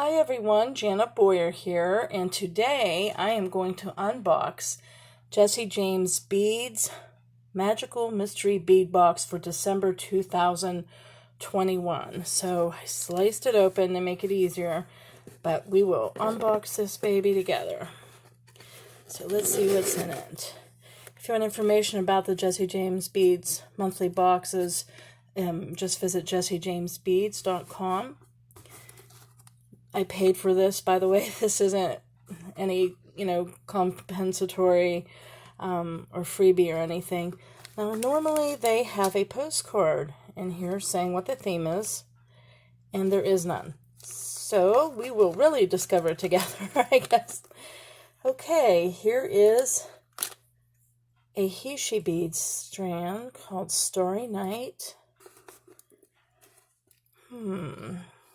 Hi everyone, Janet Boyer here, and today I am going to unbox Jesse James Beads Magical Mystery Bead Box for December 2021. So I sliced it open to make it easier, but we will unbox this baby together. So let's see what's in it. If you want information about the Jesse James Beads monthly boxes, just visit jessejamesbeads.com. I paid for this, by the way. This isn't any, compensatory or freebie or anything. Now, normally they have a postcard in here saying what the theme is, and there is none. So we will really discover it together, I guess. Okay, here is a Hishi bead strand called Starry Night.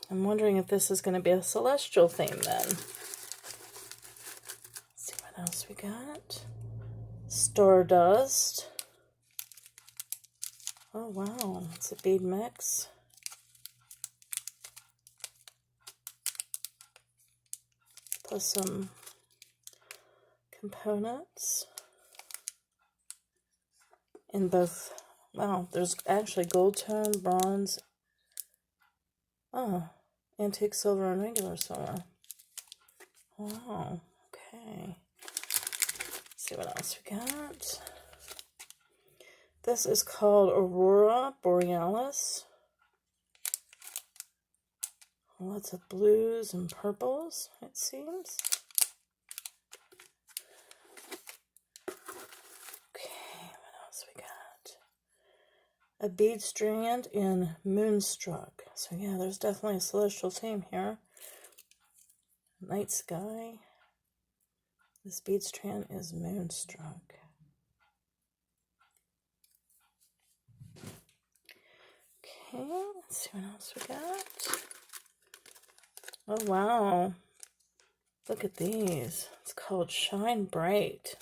I'm wondering if this is going to be a celestial theme then. Let's see what else we got. Stardust. Oh wow, it's a bead mix. Plus some components. In both, wow, there's actually gold tone, bronze, antique silver and regular silver. Wow, okay. Let's see what else we got. This is called Aurora Borealis. Lots of blues and purples, it seems. Okay, what else we got? A bead strand in Moonstruck. So yeah, there's definitely a celestial theme here. Night sky. This bead strand is Moonstruck. Okay, let's see what else we got. Oh wow, look at these. It's called Shine Bright.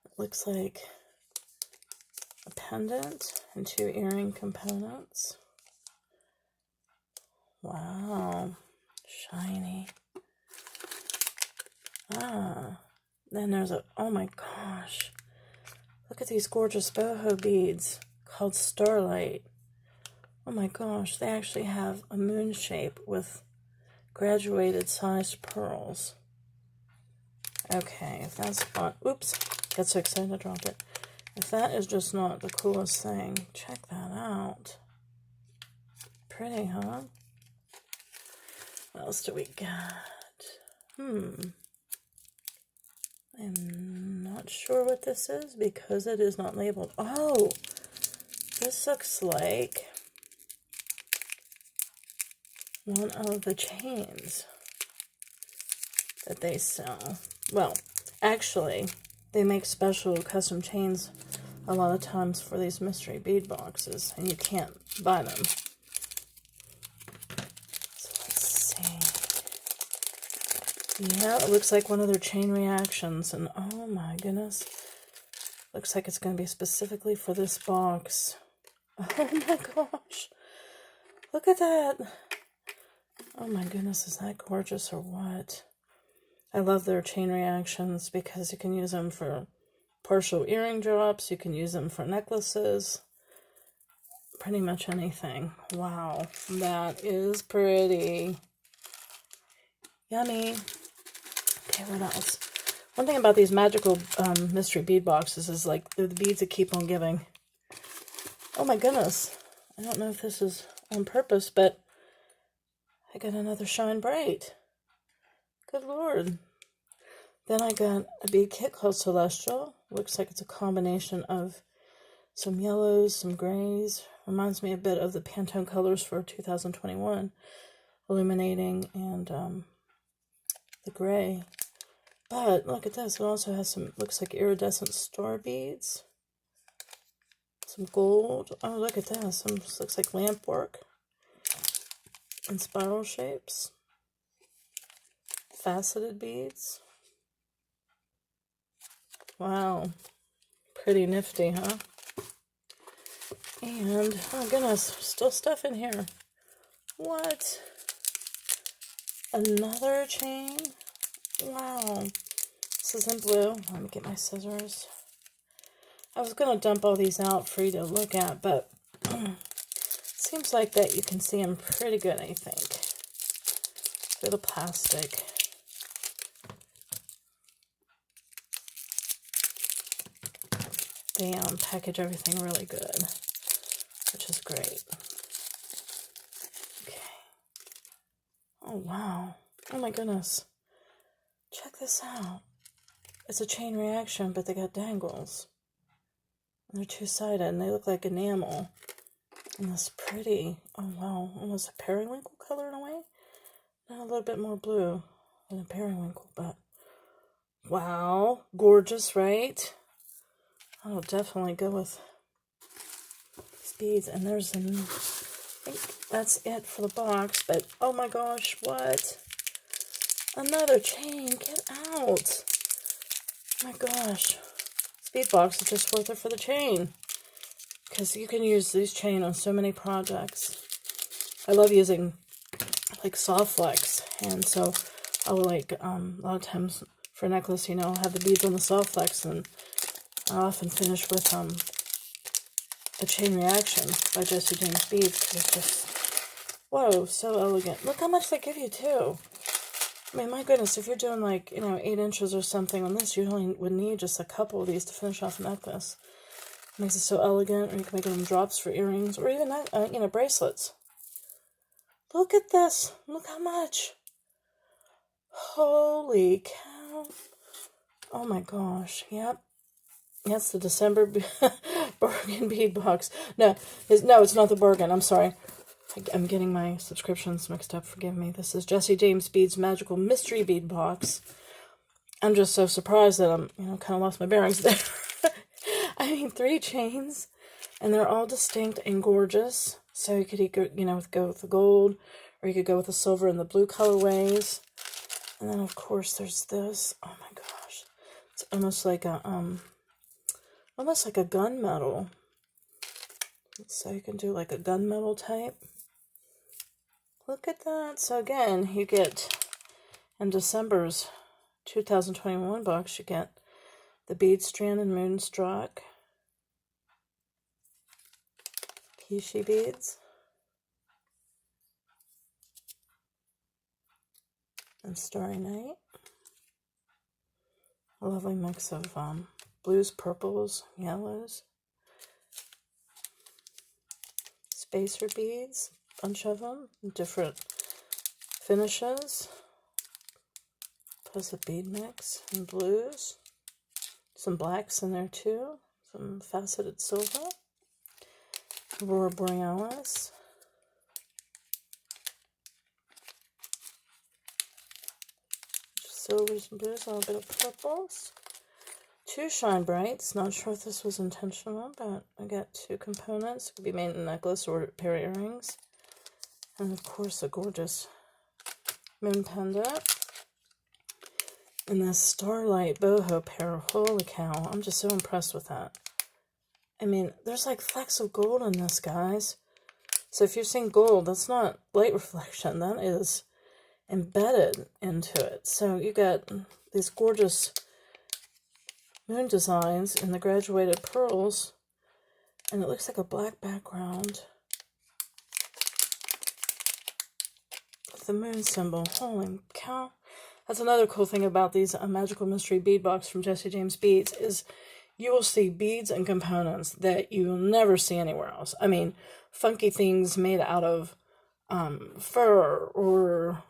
It looks like a pendant and two earring components. Wow, shiny. Then there's oh my gosh. Look at these gorgeous boho beads called Starlight. Oh my gosh, they actually have a moon shape with graduated sized pearls. Okay, if that's not, oops, got so excited I dropped it. If that is just not the coolest thing, check that out. Pretty, huh? What else do we got? I'm not sure what this is because it is not labeled. Oh, this looks like one of the chains that they sell. Well, actually, they make special custom chains a lot of times for these mystery bead boxes, and you can't buy them. So let's see. Yeah, it looks like one of their chain reactions, and oh my goodness. Looks like it's going to be specifically for this box. Oh my gosh. Look at that. Oh my goodness, is that gorgeous or what? I love their chain reactions because you can use them for partial earring drops, you can use them for necklaces, pretty much anything. Wow, that is pretty. Yummy. Okay, what else? One thing about these magical mystery bead boxes is like they're the beads that keep on giving. Oh my goodness. I don't know if this is on purpose, but I got another Shine Bright. Good Lord. Then I got a bead kit called Celestial. Looks like it's a combination of some yellows, some grays. Reminds me a bit of the Pantone colors for 2021. Illuminating and the gray. But look at this. It also has some, looks like iridescent star beads. Some gold. Oh, look at this. Some looks like lamp work. And spiral shapes. Faceted beads. Wow. Pretty nifty, huh? And, oh goodness, still stuff in here. What? Another chain? Wow. This is in blue. Let me get my scissors. I was going to dump all these out for you to look at, but seems like that you can see them pretty good, I think, through the plastic. They package everything really good, which is great. Okay. Oh, wow. Oh, my goodness. Check this out. It's a chain reaction, but they got dangles. And they're two-sided, and they look like enamel. And this pretty, oh wow, almost a periwinkle color in a way. Now a little bit more blue than a periwinkle, but wow, gorgeous, right? I'll definitely go with these beads. And there's I think that's it for the box, but oh my gosh, what? Another chain, get out. Oh my gosh, this bead box is just worth it for the chain. Because you can use these chain on so many projects. I love using like soft flex, and so I will like a lot of times for a necklace, you know, I'll have the beads on the soft flex, and I often finish with a chain reaction by Jessie James Beads, because it's just, whoa, so elegant. Look how much they give you too. I mean, my goodness, if you're doing like, you know, 8 inches or something on this, you only would need just a couple of these to finish off a necklace. It makes it so elegant, or you can make them drops for earrings, or even, you know, bracelets. Look at this. Look how much. Holy cow. Oh my gosh. Yep. That's the December bargain bead box. No, it's not the bargain. I'm sorry. I'm getting my subscriptions mixed up. Forgive me. This is Jessie James Beads Magical Mystery Bead Box. I'm just so surprised that I'm, you know, kind of lost my bearings there. I mean, 3 chains, and they're all distinct and gorgeous. So you could, you know, go with the gold, or you could go with the silver and the blue colorways. And then, of course, there's this. Oh my gosh, it's almost like a gunmetal. So you can do like a gunmetal type. Look at that. So again, you get in December's 2021 box, you get the bead strand and moonstruck, Kishi beads, and Starry Night. A lovely mix of blues, purples, yellows, spacer beads, a bunch of them, different finishes, plus a bead mix and blues, some blacks in there too, some faceted silver, Aurora Borealis, silvers and blues, a little bit of purples, 2 Shine Brights. Not sure if this was intentional, but I got 2 components. It could be made in a necklace or a pair of earrings. And of course a gorgeous moon pendant. And this Starlight boho pair. Holy cow, I'm just so impressed with that. I mean, there's like flecks of gold in this, guys. So if you're seeing gold, that's not light reflection, that is embedded into it. So you got these gorgeous moon designs in the graduated pearls, and it looks like a black background with the moon symbol. Holy cow. That's another cool thing about these Magical Mystery Bead Box from Jessie James Beads, is you will see beads and components that you will never see anywhere else. I mean, funky things made out of fur or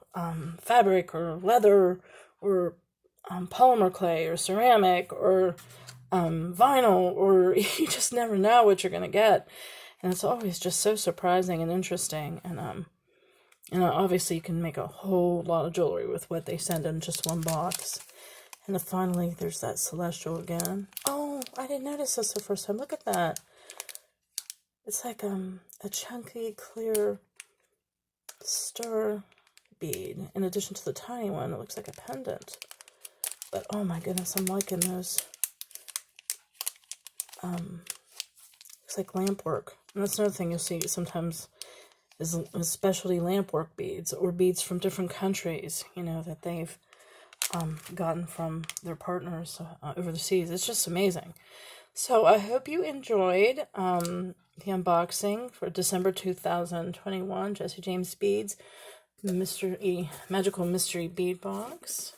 fabric or leather or polymer clay or ceramic or vinyl, or you just never know what you're going to get. And it's always just so surprising and interesting. And obviously you can make a whole lot of jewelry with what they send in just one box. And then finally, there's that celestial again. Oh, I didn't notice this the first time. Look at that. It's like a chunky, clear star bead. In addition to the tiny one, it looks like a pendant. But oh my goodness, I'm liking those. Looks like lamp work. And that's another thing you'll see sometimes is specialty lampwork beads or beads from different countries, you know, that they've gotten from their partners over the seas. It's just amazing. So I hope you enjoyed the unboxing for December 2021, Jesse James Beads Magical Mystery Bead Box.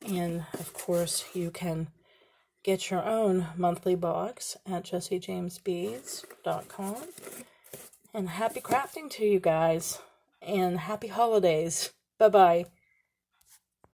And of course, you can get your own monthly box at jessejamesbeads.com. And happy crafting to you guys. And happy holidays. Bye-bye.